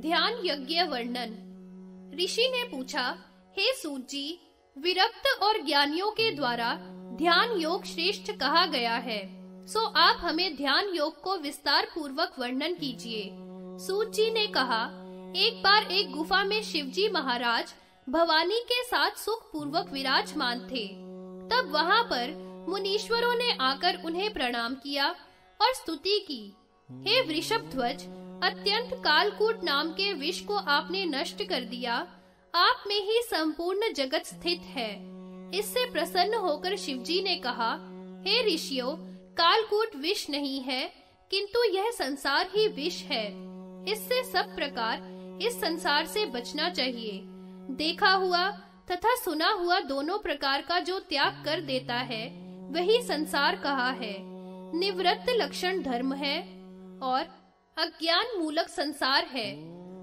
ध्यान यज्ञ वर्णन। ऋषि ने पूछा, हे सूत जी, विरक्त और ज्ञानियों के द्वारा ध्यान योग श्रेष्ठ कहा गया है, सो आप हमें ध्यान योग को विस्तार पूर्वक वर्णन कीजिए। सूत जी ने कहा, एक बार एक गुफा में शिवजी महाराज भवानी के साथ सुख पूर्वक विराजमान थे। तब वहां पर मुनीश्वरों ने आकर उन्हें प्रणाम किया और स्तुति की। हे वृषभध्वज, अत्यंत कालकूट नाम के विष को आपने नष्ट कर दिया। आप में ही संपूर्ण जगत स्थित है। इससे प्रसन्न होकर शिवजी ने कहा, हे ऋषियों, कालकूट विष नहीं है, किंतु यह संसार ही विष है। इससे सब प्रकार इस संसार से बचना चाहिए। देखा हुआ तथा सुना हुआ दोनों प्रकार का जो त्याग कर देता है, वही संसार कहा है। निवृत्त लक्षण धर्म है और अज्ञान मूलक संसार है।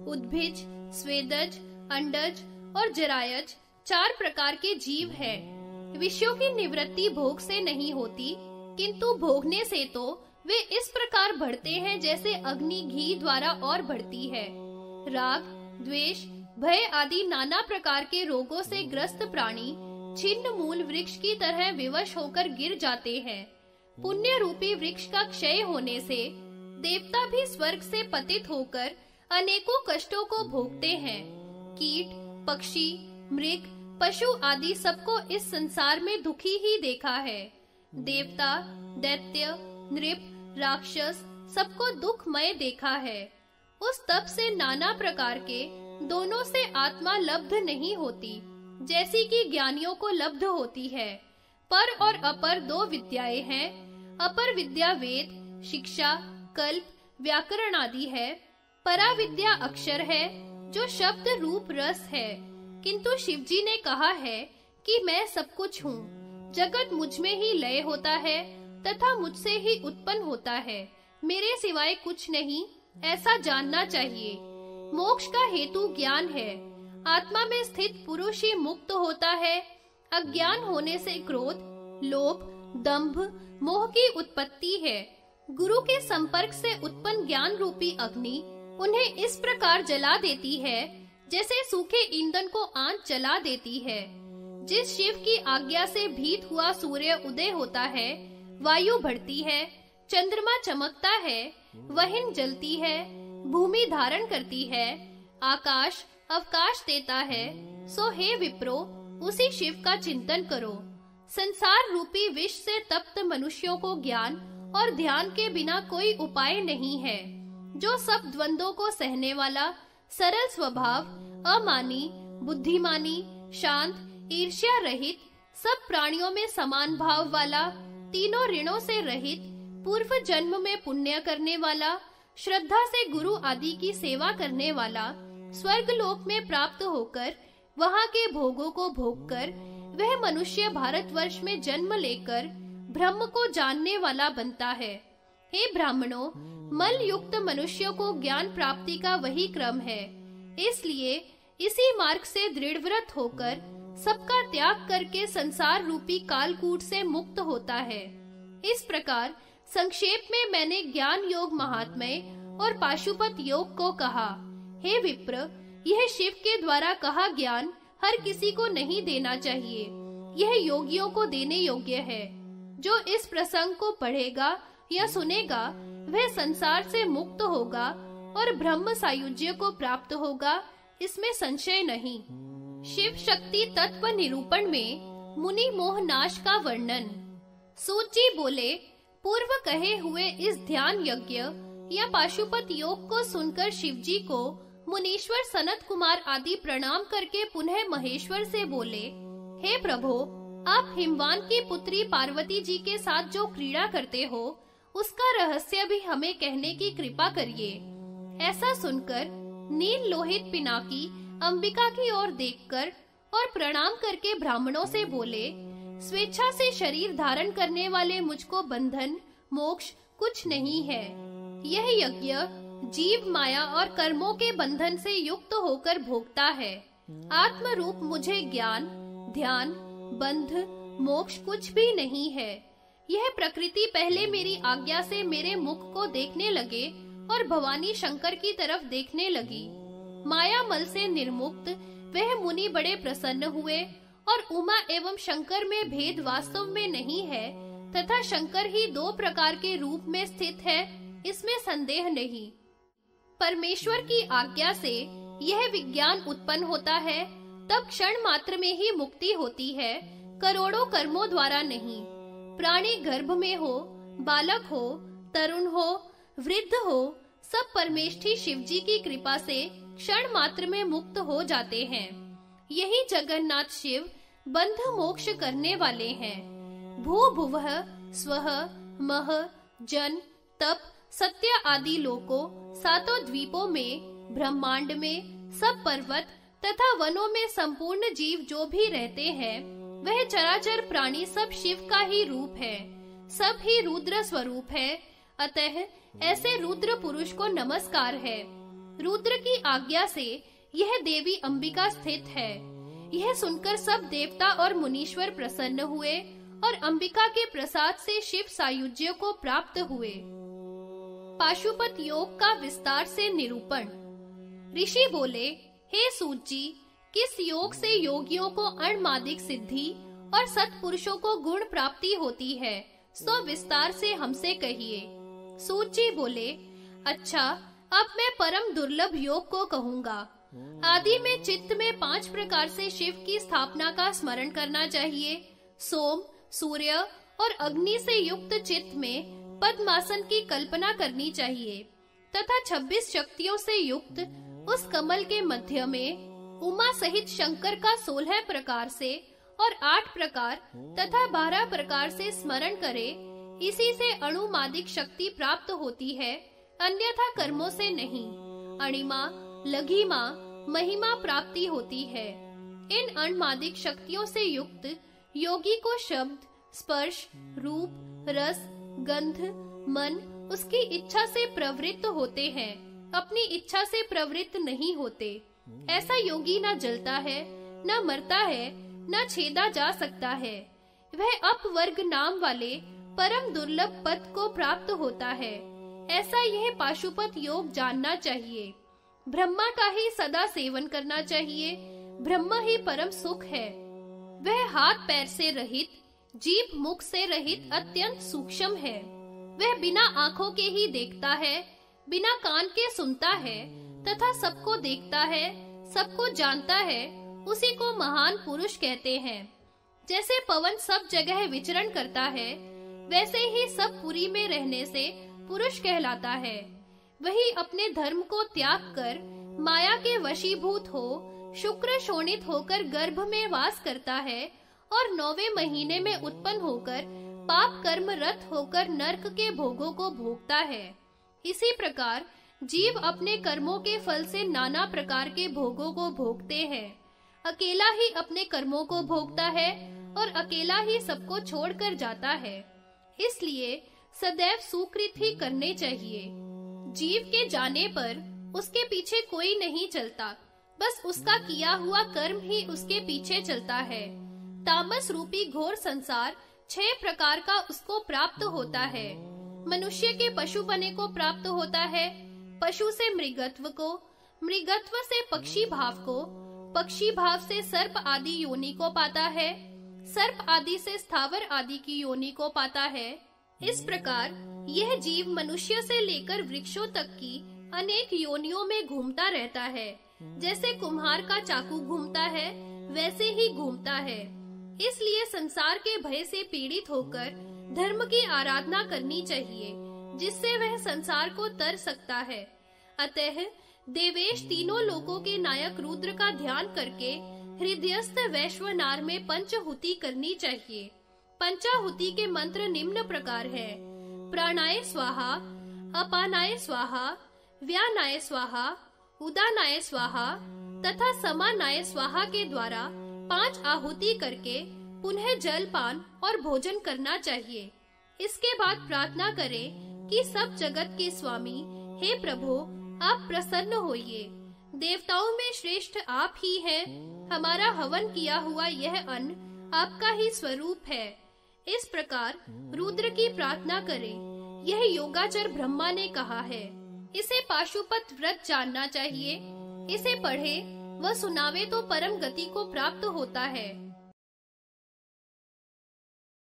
उद्भिज, स्वेदज, अंडज और जरायज 4 प्रकार के जीव हैं। विषयों की निवृत्ति भोग से नहीं होती, किंतु भोगने से तो वे इस प्रकार बढ़ते हैं जैसे अग्नि घी द्वारा और बढ़ती है। राग, द्वेष, भय आदि नाना प्रकार के रोगों से ग्रस्त प्राणी छिन्न मूल वृक्ष की तरह विवश होकर गिर जाते हैं। पुण्य रूपी वृक्ष का क्षय होने से देवता भी स्वर्ग से पतित होकर अनेकों कष्टों को भोगते हैं। कीट, पक्षी, मृग, पशु आदि सबको इस संसार में दुखी ही देखा है। देवता, दैत्य, नृप, राक्षस सबको दुखमय देखा है। उस तप से नाना प्रकार के दोनों से आत्मा लब्ध नहीं होती, जैसी कि ज्ञानियों को लब्ध होती है। पर और अपर 2 विद्याएं हैं। अपर विद्या वेद, शिक्षा, कल्प, व्याकरण आदि है। परा विद्या अक्षर है, जो शब्द रूप रस है। किंतु शिवजी ने कहा है कि मैं सब कुछ हूँ। जगत मुझ में ही लय होता है तथा मुझसे ही उत्पन्न होता है। मेरे सिवाय कुछ नहीं, ऐसा जानना चाहिए। मोक्ष का हेतु ज्ञान है। आत्मा में स्थित पुरुष ही मुक्त होता है। अज्ञान होने से क्रोध, लोभ, दंभ, मोह की उत्पत्ति है। गुरु के संपर्क से उत्पन्न ज्ञान रूपी अग्नि उन्हें इस प्रकार जला देती है जैसे सूखे ईंधन को आंच जला देती है। जिस शिव की आज्ञा से भीत हुआ सूर्य उदय होता है, वायु बढ़ती है, चंद्रमा चमकता है, वहिन जलती है, भूमि धारण करती है, आकाश अवकाश देता है। सो हे विप्रो, उसी शिव का चिंतन करो। संसार रूपी विष से तप्त मनुष्यों को ज्ञान और ध्यान के बिना कोई उपाय नहीं है। जो सब द्वंद्वों को सहने वाला, सरल स्वभाव, अमानी, बुद्धिमानी, शांत, ईर्ष्या रहित, सब प्राणियों में समान भाव वाला, तीनों ऋणों से रहित, पूर्व जन्म में पुण्य करने वाला, श्रद्धा से गुरु आदि की सेवा करने वाला, स्वर्ग लोक में प्राप्त होकर वहां के भोगों को भोगकर वह मनुष्य भारतवर्ष में जन्म लेकर ब्रह्म को जानने वाला बनता है। हे ब्राह्मणों, मल युक्त मनुष्यों को ज्ञान प्राप्ति का वही क्रम है। इसलिए इसी मार्ग से दृढ़व्रत होकर सबका त्याग करके संसार रूपी कालकूट से मुक्त होता है। इस प्रकार संक्षेप में मैंने ज्ञान योग महात्म्य और पाशुपत योग को कहा। हे विप्र, यह शिव के द्वारा कहा ज्ञान हर किसी को नहीं देना चाहिए। यह योगियों को देने योग्य है। जो इस प्रसंग को पढ़ेगा या सुनेगा, वह संसार से मुक्त होगा और ब्रह्म सायुज्य को प्राप्त होगा, इसमें संशय नहीं। शिव शक्ति तत्व निरूपण में मुनि मोह नाश का वर्णन। सूत जी बोले, पूर्व कहे हुए इस ध्यान यज्ञ या पाशुपत योग को सुनकर शिवजी को मुनीश्वर सनत कुमार आदि प्रणाम करके पुनः महेश्वर से बोले, हे प्रभो, आप हिमवान की पुत्री पार्वती जी के साथ जो क्रीड़ा करते हो, उसका रहस्य भी हमें कहने की कृपा करिए। ऐसा सुनकर नील लोहित पिनाकी अंबिका की ओर देखकर और प्रणाम करके ब्राह्मणों से बोले, स्वेच्छा से शरीर धारण करने वाले मुझको बंधन, मोक्ष कुछ नहीं है। यह यज्ञ जीव माया और कर्मों के बंधन से युक्त होकर भोगता है। आत्म रूप मुझे ज्ञान, ध्यान, बंध, मोक्ष कुछ भी नहीं है। यह प्रकृति पहले मेरी आज्ञा से मेरे मुख को देखने लगे और भवानी शंकर की तरफ देखने लगी। माया मल से निर्मुक्त वह मुनि बड़े प्रसन्न हुए और उमा एवं शंकर में भेद वास्तव में नहीं है तथा शंकर ही दो प्रकार के रूप में स्थित है, इसमें संदेह नहीं। परमेश्वर की आज्ञा से यह विज्ञान उत्पन्न होता है, तब क्षण मात्र में ही मुक्ति होती है, करोड़ों कर्मों द्वारा नहीं। प्राणी गर्भ में हो, बालक हो, तरुण हो, वृद्ध हो, सब परमेष्ठी शिव जी की कृपा से क्षण मात्र में मुक्त हो जाते हैं। यही जगन्नाथ शिव बंध मोक्ष करने वाले हैं। भू भुवः स्वः मह जन तप सत्य आदि लोकों, सातों द्वीपों में, ब्रह्मांड में, सब पर्वत तथा वनों में संपूर्ण जीव जो भी रहते हैं, वह चराचर प्राणी सब शिव का ही रूप है, सब ही रुद्र स्वरूप है। अतः ऐसे रुद्र पुरुष को नमस्कार है। रुद्र की आज्ञा से यह देवी अंबिका स्थित है। यह सुनकर सब देवता और मुनीश्वर प्रसन्न हुए और अंबिका के प्रसाद से शिव सायुज्य को प्राप्त हुए। पाशुपत योग का विस्तार से निरूपण। ऋषि बोले, हे सूत जी, किस योग से योगियों को अणमादिक सिद्धि और सत्पुरुषों को गुण प्राप्ति होती है, सो विस्तार से हमसे कहिए। सूत जी बोले, अच्छा, अब मैं परम दुर्लभ योग को कहूँगा। आदि में चित्त में 5 प्रकार से शिव की स्थापना का स्मरण करना चाहिए। सोम, सूर्य और अग्नि से युक्त चित्त में पद्मासन की कल्पना करनी चाहिए तथा 26 शक्तियों से युक्त उस कमल के मध्य में उमा सहित शंकर का 16 प्रकार से और 8 प्रकार तथा 12 प्रकार से स्मरण करे। इसी से अणुमादिक शक्ति प्राप्त होती है, अन्यथा कर्मों से नहीं। अणिमा, लघिमा, महिमा प्राप्ति होती है। इन अणमादिक शक्तियों से युक्त योगी को शब्द, स्पर्श, रूप, रस, गंध, मन उसकी इच्छा से प्रवृत्त होते हैं, अपनी इच्छा से प्रवृत्त नहीं होते। ऐसा योगी न जलता है, न मरता है, न छेदा जा सकता है। वह अपवर्ग नाम वाले परम दुर्लभ पद को प्राप्त होता है। ऐसा यह पाशुपत योग जानना चाहिए। ब्रह्मा का ही सदा सेवन करना चाहिए। ब्रह्म ही परम सुख है। वह हाथ पैर से रहित, जीभ मुख से रहित अत्यंत सूक्ष्म है। वह बिना आँखों के ही देखता है, बिना कान के सुनता है तथा सबको देखता है, सबको जानता है। उसी को महान पुरुष कहते हैं। जैसे पवन सब जगह विचरण करता है, वैसे ही सब पुरी में रहने से पुरुष कहलाता है। वही अपने धर्म को त्याग कर माया के वशीभूत हो शुक्र शोणित होकर गर्भ में वास करता है और 9वें महीने में उत्पन्न होकर पाप कर्म रत होकर नरक के भोगों को भोगता है। इसी प्रकार जीव अपने कर्मों के फल से नाना प्रकार के भोगों को भोगते हैं। अकेला ही अपने कर्मों को भोगता है और अकेला ही सबको छोड़कर जाता है। इसलिए सदैव सुकृत ही करने चाहिए। जीव के जाने पर उसके पीछे कोई नहीं चलता, बस उसका किया हुआ कर्म ही उसके पीछे चलता है। तामस रूपी घोर संसार 6 प्रकार का उसको प्राप्त होता है। मनुष्य के पशु बने को प्राप्त होता है, पशु से मृगत्व को, मृगत्व से पक्षी भाव को, पक्षी भाव से सर्प आदि योनि को पाता है, सर्प आदि से स्थावर आदि की योनि को पाता है। इस प्रकार यह जीव मनुष्य से लेकर वृक्षों तक की अनेक योनियों में घूमता रहता है। जैसे कुम्हार का चाकू घूमता है, वैसे ही घूमता है। इसलिए संसार के भय से पीड़ित होकर धर्म की आराधना करनी चाहिए, जिससे वह संसार को तर सकता है। अतः देवेश तीनों लोकों के नायक रुद्र का ध्यान करके हृदयस्थ वैश्वनार में पंचहुति करनी चाहिए। पंचाहुति के मंत्र निम्न प्रकार है: प्राणाय स्वाहा, अपानाय स्वाहा, व्यानाय स्वाहा, उदानाय स्वाहा तथा समानाय स्वाहा के द्वारा 5 आहुति करके पुनः जलपान और भोजन करना चाहिए। इसके बाद प्रार्थना करें कि सब जगत के स्वामी, हे प्रभु, आप प्रसन्न होइए। देवताओं में श्रेष्ठ आप ही हैं। हमारा हवन किया हुआ यह अन्न आपका ही स्वरूप है। इस प्रकार रुद्र की प्रार्थना करें। यह योगाचर ब्रह्मा ने कहा है। इसे पाशुपत व्रत जानना चाहिए। इसे पढ़े व सुनावे तो परम गति को प्राप्त होता है।